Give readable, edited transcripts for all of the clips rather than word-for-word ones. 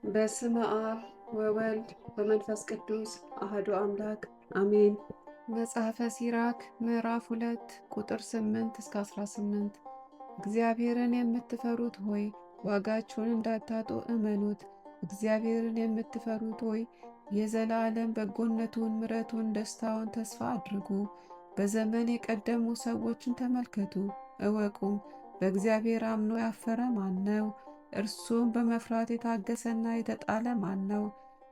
በስመ አብ ወወልድ ወመንፈስ ቅዱስ አህዱ አምላክ አሜን። መጽሐፈ ሲራክ ምዕራፍ 2 ቁጥር 8 እስከ 18። እግዚአብሔርን የምትፈሩት ሆይ ዋጋችሁን እንዳታጡ እመኑት። እግዚአብሔርን የምትፈሩት ሆይ የዘላለም በጎነቱን፣ ምሕረቱን፣ ደስታውን ተስፋ አድርጉ። በዘመን የቀደሙ ሰዎችን ተመልከቱ እወቁም። በእግዚአብሔር አምኖ ያፈረ ማን ነው? እርሱም በመፍራት የታገሰና የተጣለ ማን ነው?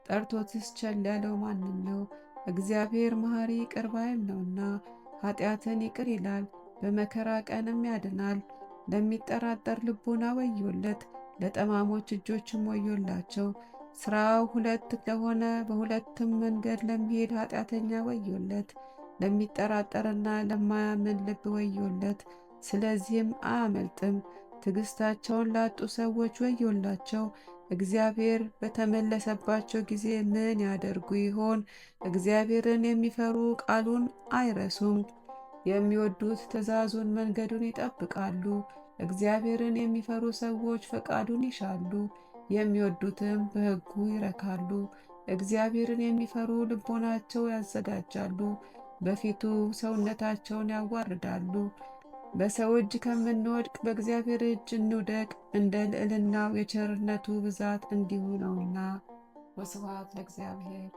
ጠርቶትስ ቸል ያለው ማንን ነው? እግዚአብሔር መሐሪ ይቅር ባይም ነውና ኃጢአትን ይቅር ይላል፣ በመከራ ቀንም ያድናል። ለሚጠራጠር ልቡና ወዮለት፣ ለጠማሞች እጆችም ወዮላቸው። ሥራው ሁለት ለሆነ በሁለትም መንገድ ለሚሄድ ኃጢአተኛ ወዮለት፣ ለሚጠራጠርና ለማያምን ልብ ወዮለት። ስለዚህም አያመልጥም። ትዕግሥታቸውን ላጡ ሰዎች ወዮላቸው። እግዚአብሔር በተመለሰባቸው ጊዜ ምን ያደርጉ ይሆን? እግዚአብሔርን የሚፈሩ ቃሉን አይረሱም። የሚወዱት ትእዛዙን፣ መንገዱን ይጠብቃሉ። እግዚአብሔርን የሚፈሩ ሰዎች ፈቃዱን ይሻሉ፣ የሚወዱትም በሕጉ ይረካሉ። እግዚአብሔርን የሚፈሩ ልቦናቸው ያዘጋጃሉ፣ በፊቱ ሰውነታቸውን ያዋርዳሉ። በሰው እጅ ከምንወድቅ በእግዚአብሔር እጅ እንውደቅ፣ እንደ ልዕልናው የቸርነቱ ብዛት እንዲሁ ነውና። ወስብሐት ለእግዚአብሔር።